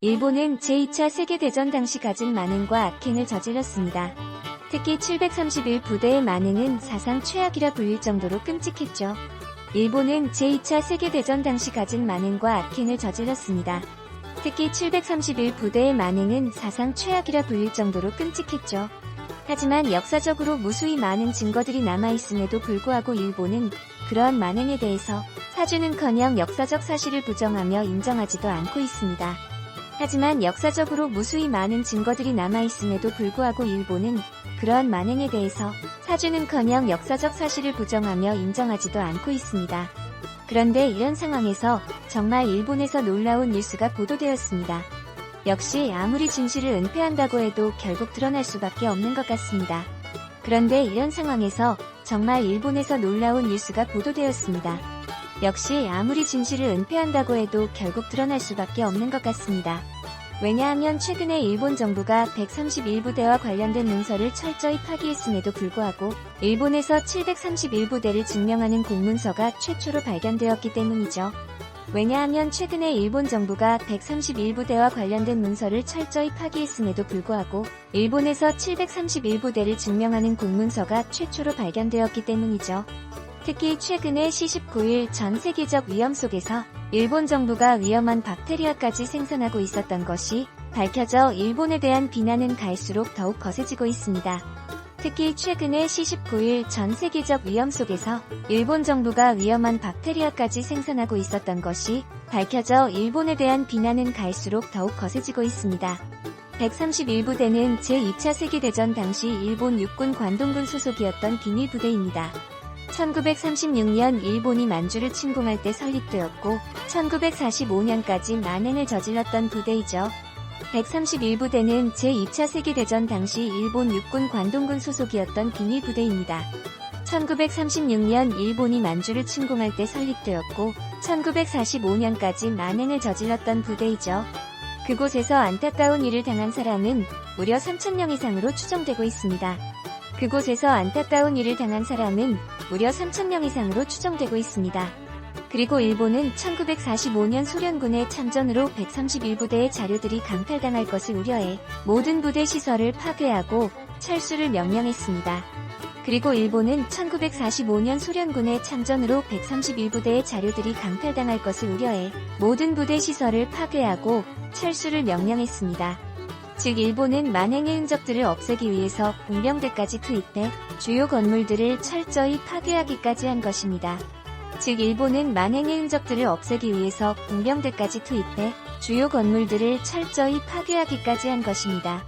일본은 제2차 세계대전 당시 가진 만행과 악행을 저질렀습니다. 특히 731부대의 만행은 사상 최악이라 불릴 정도로 끔찍했죠. 일본은 제2차 세계대전 당시 가진 만행과 악행을 저질렀습니다. 특히 731부대의 만행은 사상 최악이라 불릴 정도로 끔찍했죠. 하지만 역사적으로 무수히 많은 증거들이 남아있음에도 불구하고 일본은 그러한 만행에 대해서 사죄는커녕 역사적 사실을 부정하며 인정하지도 않고 있습니다. 하지만 역사적으로 무수히 많은 증거들이 남아있음에도 불구하고 일본은 그러한 만행에 대해서 사죄는커녕 역사적 사실을 부정하며 인정하지도 않고 있습니다. 그런데 이런 상황에서 정말 일본에서 놀라운 뉴스가 보도되었습니다. 역시 아무리 진실을 은폐한다고 해도 결국 드러날 수밖에 없는 것 같습니다. 그런데 이런 상황에서 정말 일본에서 놀라운 뉴스가 보도되었습니다. 역시 아무리 진실을 은폐한다고 해도 결국 드러날 수밖에 없는 것 같습니다. 왜냐하면 최근에 일본 정부가 131부대와 관련된 문서를 철저히 파기했음에도 불구하고 일본에서 731부대를 증명하는 공문서가 최초로 발견되었기 때문이죠. 왜냐하면 최근에 일본 정부가 131부대와 관련된 문서를 철저히 파기했음에도 불구하고 일본에서 731부대를 증명하는 공문서가 최초로 발견되었기 때문이죠. 특히 최근에 C19일 전 세계적 위험 속에서 일본 정부가 위험한 박테리아까지 생산하고 있었던 것이 밝혀져 일본에 대한 비난은 갈수록 더욱 거세지고 있습니다. 특히 최근에 C19일 전 세계적 위험 속에서 일본 정부가 위험한 박테리아까지 생산하고 있었던 것이 밝혀져 일본에 대한 비난은 갈수록 더욱 거세지고 있습니다. 131부대는 제2차 세계대전 당시 일본 육군 관동군 소속이었던 비밀 부대입니다. 1936년 일본이 만주를 침공할 때 설립되었고 1945년까지 만행을 저질렀던 부대이죠. 131부대는 제2차 세계대전 당시 일본 육군 관동군 소속이었던 비밀 부대입니다. 1936년 일본이 만주를 침공할 때 설립되었고 1945년까지 만행을 저질렀던 부대이죠. 그곳에서 안타까운 일을 당한 사람은 무려 3,000명 이상으로 추정되고 있습니다. 그곳에서 안타까운 일을 당한 사람은 무려 3,000명 이상으로 추정되고 있습니다. 그리고 일본은 1945년 소련군의 참전으로 131부대의 자료들이 강탈당할 것을 우려해 모든 부대 시설을 파괴하고 철수를 명령했습니다. 그리고 일본은 1945년 소련군의 참전으로 131부대의 자료들이 강탈당할 것을 우려해 모든 부대 시설을 파괴하고 철수를 명령했습니다. 즉 일본은 만행의 흔적들을 없애기 위해서 공병대까지 투입해 주요 건물들을 철저히 파괴하기까지 한 것입니다. 즉 일본은 만행의 흔적들을 없애기 위해서 공병대까지 투입해 주요 건물들을 철저히 파괴하기까지 한 것입니다.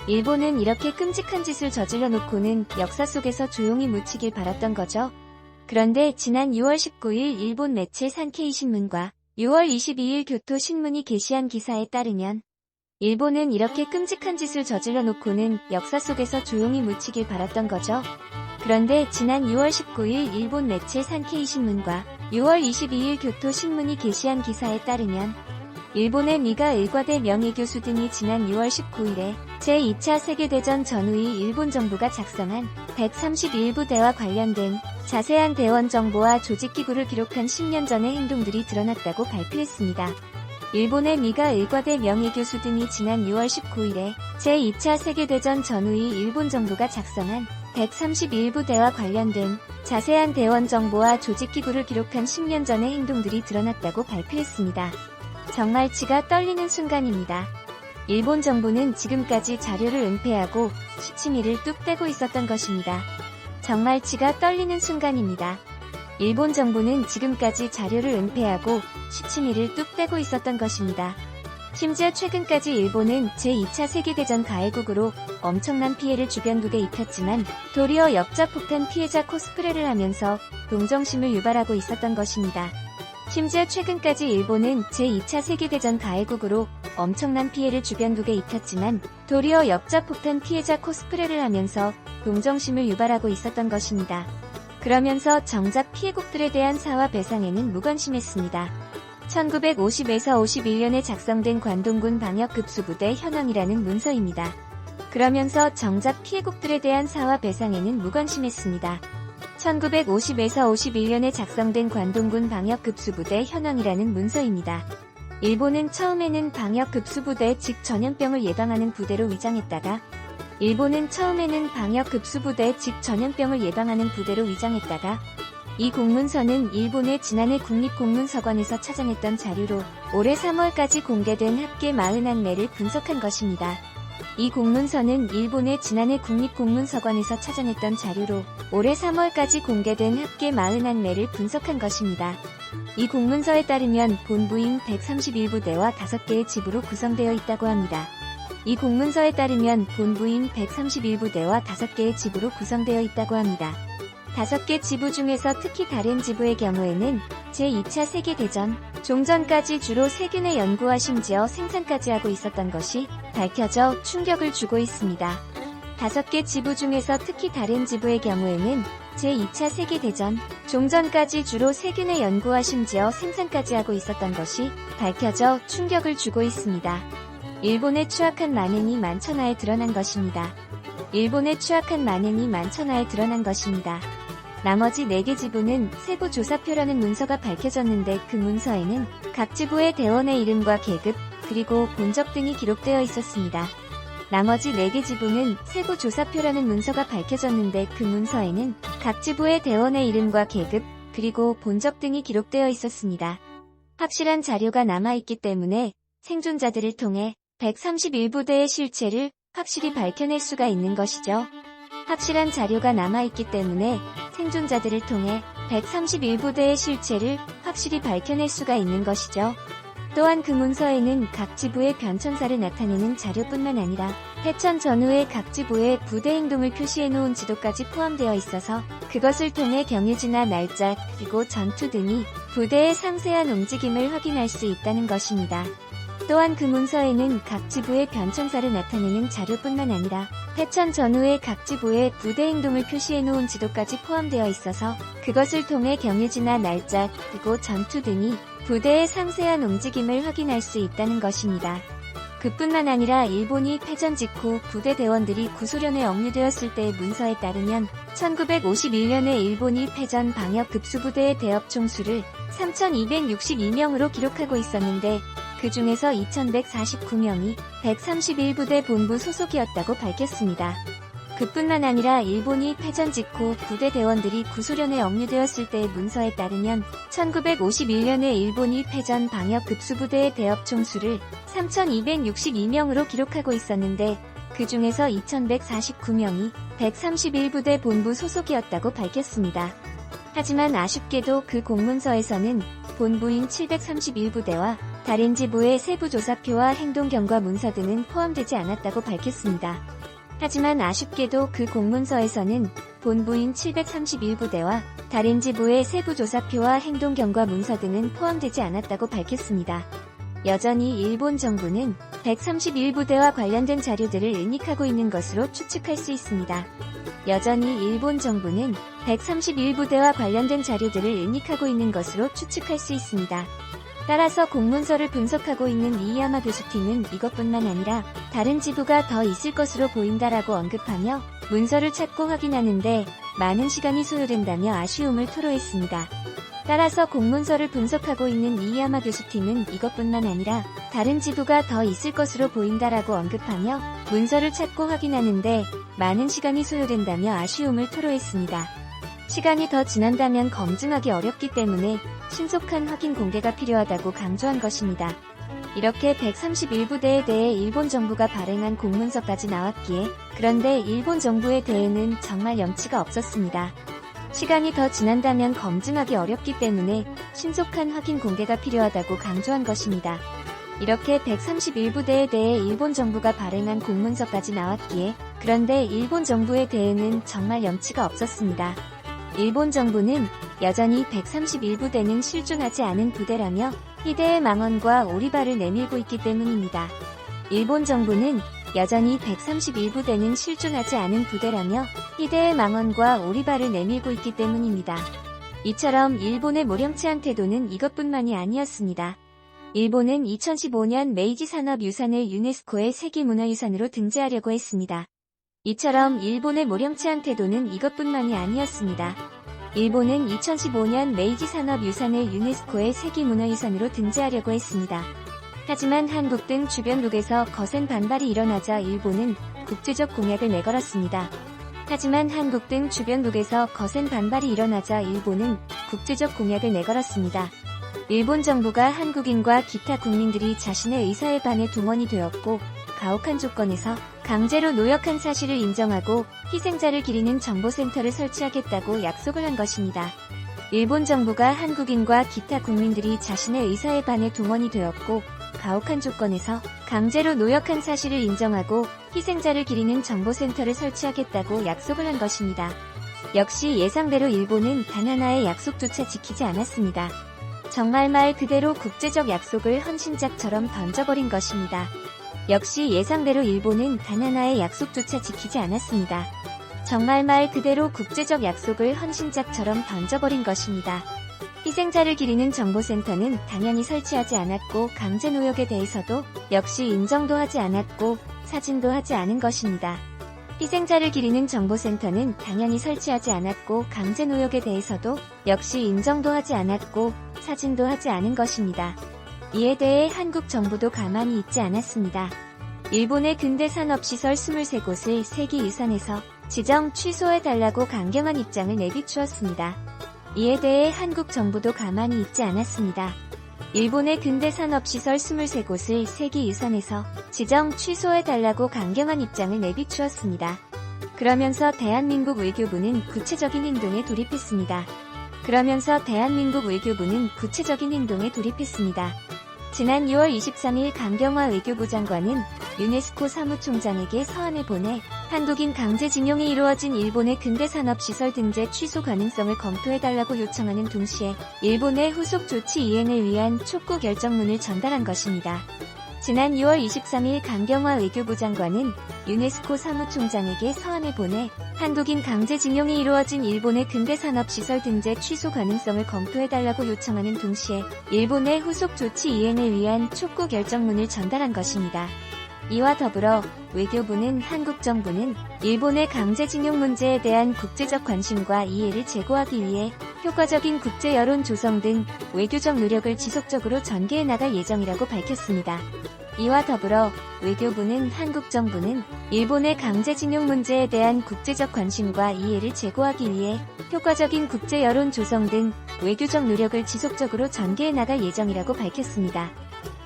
일본은 이렇게 끔찍한 짓을 저질러 놓고는 역사 속에서 조용히 묻히길 바랐던 거죠. 그런데 지난 6월 19일 일본 매체 산케이 신문과 6월 22일 교토 신문이 게시한 기사에 따르면 일본은 이렇게 끔찍한 짓을 저질러 놓고는 역사 속에서 조용히 묻히길 바랐던 거죠. 그런데 지난 6월 19일 일본 매체 산케이 신문과 6월 22일 교토 신문이 게시한 기사에 따르면 일본의 미가 의과대 명예교수 등이 지난 6월 19일에 제2차 세계대전 전후의 일본 정부가 작성한 131부대와 관련된 자세한 대원 정보와 조직기구를 기록한 10년 전의 행동들이 드러났다고 발표했습니다. 일본의 미가 의과대 명예교수 등이 지난 6월 19일에 제2차 세계대전 전후의 일본 정부가 작성한 131부대와 관련된 자세한 대원 정보와 조직기구를 기록한 10년 전의 행동들이 드러났다고 발표했습니다. 정말 치가 떨리는 순간입니다. 일본 정부는 지금까지 자료를 은폐하고 시치미를 뚝 떼고 있었던 것입니다. 정말 치가 떨리는 순간입니다. 일본 정부는 지금까지 자료를 은폐하고 시치미를 뚝 떼고 있었던 것입니다. 심지어 최근까지 일본은 제2차 세계대전 가해국으로 엄청난 피해를 주변국에 입혔지만 도리어 역자폭탄 피해자 코스프레를 하면서 동정심을 유발하고 있었던 것입니다. 심지어 최근까지 일본은 제2차 세계대전 가해국으로 엄청난 피해를 주변국에 입혔지만 도리어 역자폭탄 피해자 코스프레를 하면서 동정심을 유발하고 있었던 것입니다. 그러면서 정작 피해국들에 대한 사과 배상에는 무관심했습니다. 1950에서 51년에 작성된 관동군 방역급수부대 현황이라는 문서입니다. 그러면서 정작 피해국들에 대한 사과 배상에는 무관심했습니다. 1950에서 51년에 작성된 관동군 방역급수부대 현황이라는 문서입니다. 일본은 처음에는 방역급수부대 즉 전염병을 예방하는 부대로 위장했다가 이 공문서는 일본의 지난해 국립공문서관에서 찾아냈던 자료로 올해 3월까지 공개된 합계 41매를 분석한 것입니다. 이 공문서는 일본의 지난해 국립공문서관에서 찾아냈던 자료로 올해 3월까지 공개된 합계 41매를 분석한 것입니다. 이 공문서에 따르면 본부인 131부대와 5개의 지부로 구성되어 있다고 합니다. 이 공문서에 따르면 본부인 131부대와 5개의 지부로 구성되어 있다고 합니다. 5개 지부 중에서 특히 다른 지부의 경우에는 제2차 세계대전 종전까지 주로 세균의 연구와 심지어 생산까지 하고 있었던 것이 밝혀져 충격을 주고 있습니다. 5개 지부 중에서 특히 다른 지부의 경우에는 제2차 세계대전 종전까지 주로 세균의 연구와 심지어 생산까지 하고 있었던 것이 밝혀져 충격을 주고 있습니다. 일본의 추악한 만행이 만천하에 드러난 것입니다. 나머지 4개 지부는 세부 조사표라는 문서가 밝혀졌는데 그 문서에는 각 지부의 대원의 이름과 계급, 그리고 본적 등이 기록되어 있었습니다. 나머지 4개 지부는 세부 조사표라는 문서가 밝혀졌는데 그 문서에는 각 지부의 대원의 이름과 계급, 그리고 본적 등이 기록되어 있었습니다. 확실한 자료가 남아있기 때문에 생존자들을 통해 131부대의 실체를 확실히 밝혀낼 수가 있는 것이죠. 확실한 자료가 남아있기 때문에 생존자들을 통해 131부대의 실체를 확실히 밝혀낼 수가 있는 것이죠. 또한 그 문서에는 각 지부의 변천사를 나타내는 자료뿐만 아니라 패전 전후의 각 지부의 부대 행동을 표시해놓은 지도까지 포함되어 있어서 그것을 통해 경유지나 날짜 그리고 전투 등이 부대의 상세한 움직임을 확인할 수 있다는 것입니다. 또한 그 문서에는 각 지부의 변천사를 나타내는 자료뿐만 아니라 패전 전후의 각 지부의 부대 행동을 표시해놓은 지도까지 포함되어 있어서 그것을 통해 경유지나 날짜 그리고 전투 등이 부대의 상세한 움직임을 확인할 수 있다는 것입니다. 그뿐만 아니라 일본이 패전 직후 부대 대원들이 구소련에 억류되었을 때의 문서에 따르면 1951년에 일본이 패전 방역 급수부대의 대업 총수를 3,262명으로 기록하고 있었는데 그 중에서 2,149명이 131부대 본부 소속이었다고 밝혔습니다. 그뿐만 아니라 일본이 패전 직후 부대 대원들이 구소련에 억류되었을 때의 문서에 따르면 1951년에 일본이 패전 방역 급수부대의 대업 총수를 3,262명으로 기록하고 있었는데 그 중에서 2,149명이 131부대 본부 소속이었다고 밝혔습니다. 하지만 아쉽게도 그 공문서에서는 본부인 731부대와 다른 지부의 세부 조사표와 행동경과 문서 등은 포함되지 않았다고 밝혔습니다. 하지만 아쉽게도 그 공문서에서는 본부인 731부대와 다른 지부의 세부 조사표와 행동경과 문서 등은 포함되지 않았다고 밝혔습니다. 여전히 일본 정부는 131부대와 관련된 자료들을 은닉하고 있는 것으로 추측할 수 있습니다. 여전히 일본 정부는 131부대와 관련된 자료들을 은닉하고 있는 것으로 추측할 수 있습니다. 따라서 공문서를 분석하고 있는 이이야마 교수팀은 이것뿐만 아니라 다른 지부가 더 있을 것으로 보인다라고 언급하며 문서를 찾고 확인하는데 많은 시간이 소요된다며 아쉬움을 토로했습니다. 따라서 공문서를 분석하고 있는 이이야마 교수팀은 이것뿐만 아니라 다른 지부가 더 있을 것으로 보인다라고 언급하며 문서를 찾고 확인하는데 많은 시간이 소요된다며 아쉬움을 토로했습니다. 시간이 더 지난다면 검증하기 어렵기 때문에 신속한 확인 공개가 필요하다고 강조한 것입니다. 이렇게 131부대에 대해 일본 정부가 발행한 공문서까지 나왔기에 그런데 일본 정부에 대해는 정말 염치가 없었습니다. 시간이 더 지난다면 검증하기 어렵기 때문에 신속한 확인 공개가 필요하다고 강조한 것입니다. 이렇게 131부대에 대해 일본 정부가 발행한 공문서까지 나왔기에 그런데 일본 정부에 대해는 정말 염치가 없었습니다. 일본 정부는 여전히 131부대는 실존하지 않은 부대라며 희대의 망언과 오리발을 내밀고 있기 때문입니다. 일본 정부는 여전히 131부대는 실존하지 않은 부대라며 희대의 망언과 오리발을 내밀고 있기 때문입니다. 이처럼 일본의 모렴치한 태도는 이것뿐만이 아니었습니다. 일본은 2015년 메이지 산업유산을 유네스코의 세계문화유산으로 등재하려고 했습니다. 이처럼 일본의 모렴치한 태도는 이것뿐만이 아니었습니다. 일본은 2015년 메이지 산업유산을 유네스코의 세계문화유산으로 등재하려고 했습니다. 하지만 한국 등 주변국에서 거센 반발이 일어나자 일본은 국제적 공약을 내걸었습니다. 하지만 한국 등 주변국에서 거센 반발이 일어나자 일본은 국제적 공약을 내걸었습니다. 일본 정부가 한국인과 기타 국민들이 자신의 의사에 반해 동원이 되었고 가혹한 조건에서 강제로 노역한 사실을 인정하고 희생자를 기리는 정보센터를 설치하겠다고 약속을 한 것입니다. 일본 정부가 한국인과 기타 국민들이 자신의 의사에 반해 동원이 되었고 가혹한 조건에서 강제로 노역한 사실을 인정하고 희생자를 기리는 정보센터를 설치하겠다고 약속을 한 것입니다. 역시 예상대로 일본은 단 하나의 약속조차 지키지 않았습니다. 정말 말 그대로 국제적 약속을 헌신작처럼 던져버린 것입니다. 역시 예상대로 일본은 단 하나의 약속조차 지키지 않았습니다. 정말 말 그대로 국제적 약속을 헌신작처럼 던져버린 것입니다. 희생자를 기리는 정보센터는 당연히 설치하지 않았고 강제 노역에 대해서도 역시 인정도 하지 않았고 사진도 하지 않은 것입니다. 희생자를 기리는 정보센터는 당연히 설치하지 않았고 강제 노역에 대해서도 역시 인정도 하지 않았고 사진도 하지 않은 것입니다. 이에 대해 한국 정부도 가만히 있지 않았습니다. 일본의 근대 산업시설 23곳을 세계유산에서 지정 취소해달라고 강경한 입장을 내비추었습니다. 이에 대해 한국 정부도 가만히 있지 않았습니다. 일본의 근대 산업시설 23곳을 세계유산에서 지정 취소해달라고 강경한 입장을 내비추었습니다. 그러면서 대한민국 외교부는 구체적인 행동에 돌입했습니다. 지난 6월 23일 강경화 외교부 장관은 유네스코 사무총장에게 서한을 보내 한국인 강제징용이 이루어진 일본의 근대산업시설 등재 취소 가능성을 검토해달라고 요청하는 동시에 일본의 후속 조치 이행을 위한 촉구 결정문을 전달한 것입니다. 지난 6월 23일 강경화 외교부 장관은 유네스코 사무총장에게 서한을 보내 한국인 강제징용이 이루어진 일본의 근대산업시설 등재 취소 가능성을 검토해달라고 요청하는 동시에 일본의 후속 조치 이행을 위한 촉구 결정문을 전달한 것입니다. 이와 더불어 외교부는 한국 정부는 일본의 강제징용 문제에 대한 국제적 관심과 이해를 제고하기 위해 효과적인 국제 여론 조성 등 외교적 노력을 지속적으로 전개해 나갈 예정이라고 밝혔습니다. 이와 더불어 외교부는 한국 정부는 일본의 강제징용 문제에 대한 국제적 관심과 이해를 제고하기 위해 효과적인 국제 여론 조성 등 외교적 노력을 지속적으로 전개해 나갈 예정이라고 밝혔습니다.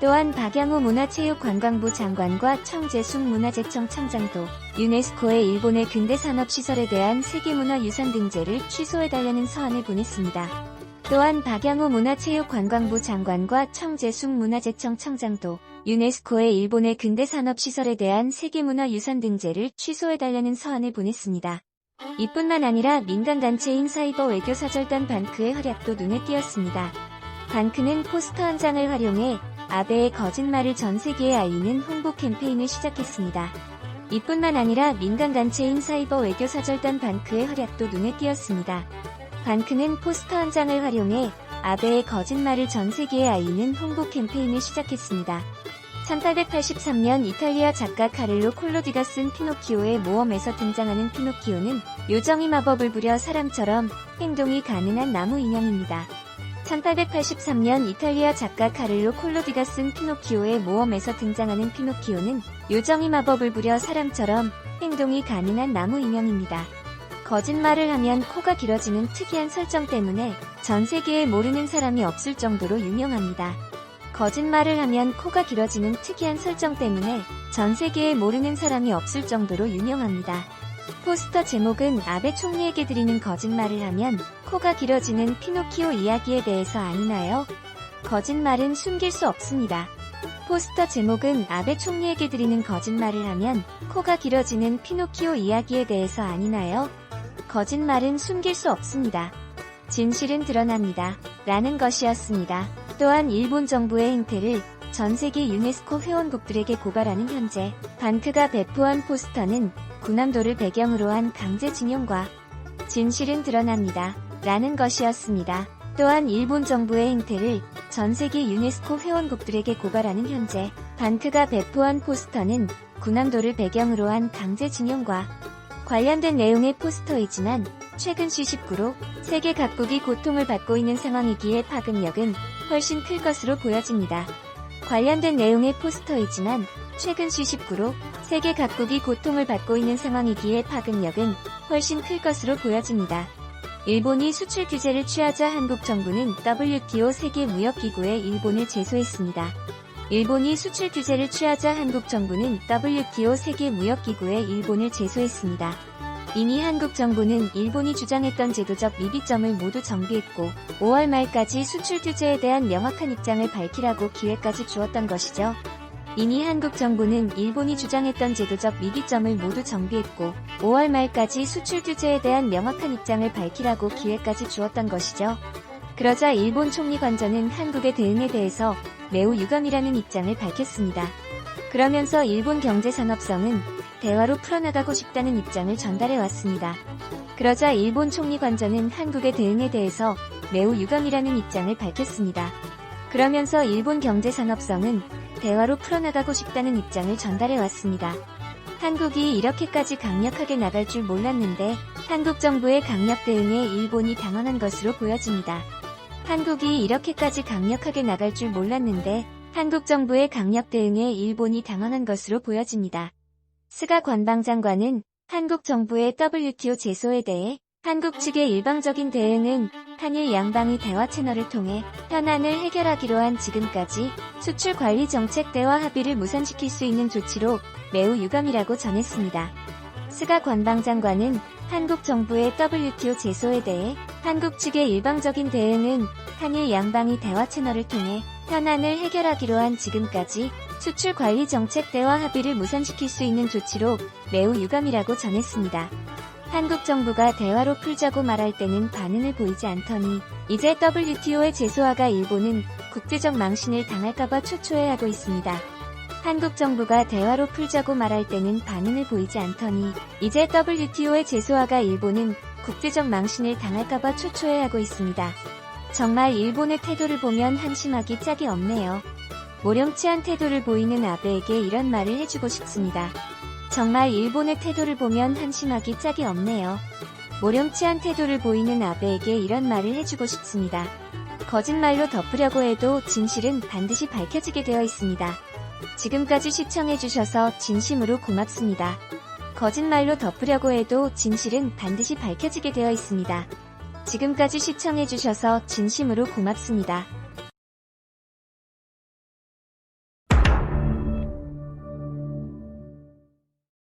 또한 박양호 문화체육관광부 장관과 청재숙 문화재청 청장도 유네스코에 일본의 근대산업시설에 대한 세계문화유산 등재를 취소해달라는 서한을 보냈습니다. 또한 박양호 문화체육관광부 장관과 청재숙 문화재청 청장도 유네스코에 일본의 근대산업시설에 대한 세계문화유산 등재를 취소해달라는 서한을 보냈습니다. 이뿐만 아니라 민간단체인 사이버 외교사절단 반크의 활약도 눈에 띄었습니다. 반크는 포스터 한 장을 활용해 아베의 거짓말을 전 세계에 알리는 홍보 캠페인을 시작했습니다. 이뿐만 아니라 민간단체인 사이버 외교사절단 반크의 활약도 눈에 띄었습니다. 반크는 포스터 한 장을 활용해 아베의 거짓말을 전 세계에 알리는 홍보 캠페인을 시작했습니다. 1883년 이탈리아 작가 카를로 콜로디가 쓴 피노키오의 모험에서 등장하는 피노키오는 요정이 마법을 부려 사람처럼 행동이 가능한 나무 인형입니다. 1883년 이탈리아 작가 카를로 콜로디가 쓴 피노키오의 모험에서 등장하는 피노키오는 요정이 마법을 부려 사람처럼 행동이 가능한 나무 인형입니다. 거짓말을 하면 코가 길어지는 특이한 설정 때문에 전 세계에 모르는 사람이 없을 정도로 유명합니다. 거짓말을 하면 코가 길어지는 특이한 설정 때문에 전 세계에 모르는 사람이 없을 정도로 유명합니다. 포스터 제목은 아베 총리에게 드리는 거짓말을 하면 코가 길어지는 피노키오 이야기에 대해서 아니나요? 거짓말은 숨길 수 없습니다. 포스터 제목은 아베 총리에게 드리는 거짓말을 하면 코가 길어지는 피노키오 이야기에 대해서 아니나요? 거짓말은 숨길 수 없습니다. 진실은 드러납니다. 라는 것이었습니다. 또한 일본 정부의 행태를 전 세계 유네스코 회원국들에게 고발하는 현재 반크가 배포한 포스터는 군함도를 배경으로 한 강제징용과 진실은 드러납니다. 라는 것이었습니다. 또한 일본 정부의 행태를 전 세계 유네스코 회원국들에게 고발하는 현재 반크가 배포한 포스터는 군함도를 배경으로 한 강제징용과 관련된 내용의 포스터이지만 최근 C19로 세계 각국이 고통을 받고 있는 상황이기에 파급력은 훨씬 클 것으로 보여집니다. 관련된 내용의 포스터이지만 최근 수십구로 세계 각국이 고통을 받고 있는 상황이기에 파급력은 훨씬 클 것으로 보여집니다. 일본이 수출 규제를 취하자 한국 정부는 WTO 세계무역기구에 일본을 제소했습니다. 일본이 수출 규제를 취하자 한국 정부는 WTO 세계무역기구에 일본을 제소했습니다. 이미 한국 정부는 일본이 주장했던 제도적 미비점을 모두 정비했고 5월 말까지 수출 규제에 대한 명확한 입장을 밝히라고 기회까지 주었던 것이죠. 이미 한국 정부는 일본이 주장했던 제도적 미비점을 모두 정비했고 5월 말까지 수출 규제에 대한 명확한 입장을 밝히라고 기회까지 주었던 것이죠. 그러자 일본 총리 관저는 한국의 대응에 대해서 매우 유감이라는 입장을 밝혔습니다. 그러면서 일본 경제산업성은 대화로 풀어나가고 싶다는 입장을 전달해왔습니다. 그러자 일본 총리 관저는 한국의 대응에 대해서 매우 유감이라는 입장을 밝혔습니다. 그러면서 일본 경제산업성은 대화로 풀어나가고 싶다는 입장을 전달해왔습니다. 한국이 이렇게까지 강력하게 나갈 줄 몰랐는데 한국 정부의 강력 대응에 일본이 당황한 것으로 보여집니다. 한국이 이렇게까지 강력하게 나갈 줄 몰랐는데 한국 정부의 강력 대응에 일본이 당황한 것으로 보여집니다. 스가 관방장관은 한국 정부의 WTO 제소에 대해 한국 측의 일방적인 대응은 한일 양방의 대화 채널을 통해 현안을 해결하기로 한 지금까지 수출 관리 정책 대화 합의를 무산시킬 수 있는 조치로 매우 유감이라고 전했습니다. 스가 관방장관은 한국 정부의 WTO 제소에 대해 한국 측의 일방적인 대응은 한일 양방의 대화 채널을 통해 현안을 해결하기로 한 지금까지 수출 관리 정책 대화 합의를 무산시킬 수 있는 조치로 매우 유감이라고 전했습니다. 한국 정부가 대화로 풀자고 말할 때는 반응을 보이지 않더니 이제 WTO의 제소하가 일본은 국제적 망신을 당할까봐 초조해하고 있습니다. 한국 정부가 대화로 풀자고 말할 때는 반응을 보이지 않더니 이제 WTO의 제소하가 일본은 국제적 망신을 당할까봐 초조해하고 있습니다. 정말 일본의 태도를 보면 한심하기 짝이 없네요. 모렴치한 태도를 보이는 아베에게 이런 말을 해주고 싶습니다. 정말 일본의 태도를 보면 한심하기 짝이 없네요. 모렴치한 태도를 보이는 아베에게 이런 말을 해주고 싶습니다. 거짓말로 덮으려고 해도 진실은 반드시 밝혀지게 되어 있습니다. 지금까지 시청해주셔서 진심으로 고맙습니다. 거짓말로 덮으려고 해도 진실은 반드시 밝혀지게 되어 있습니다. 지금까지 시청해주셔서 진심으로 고맙습니다.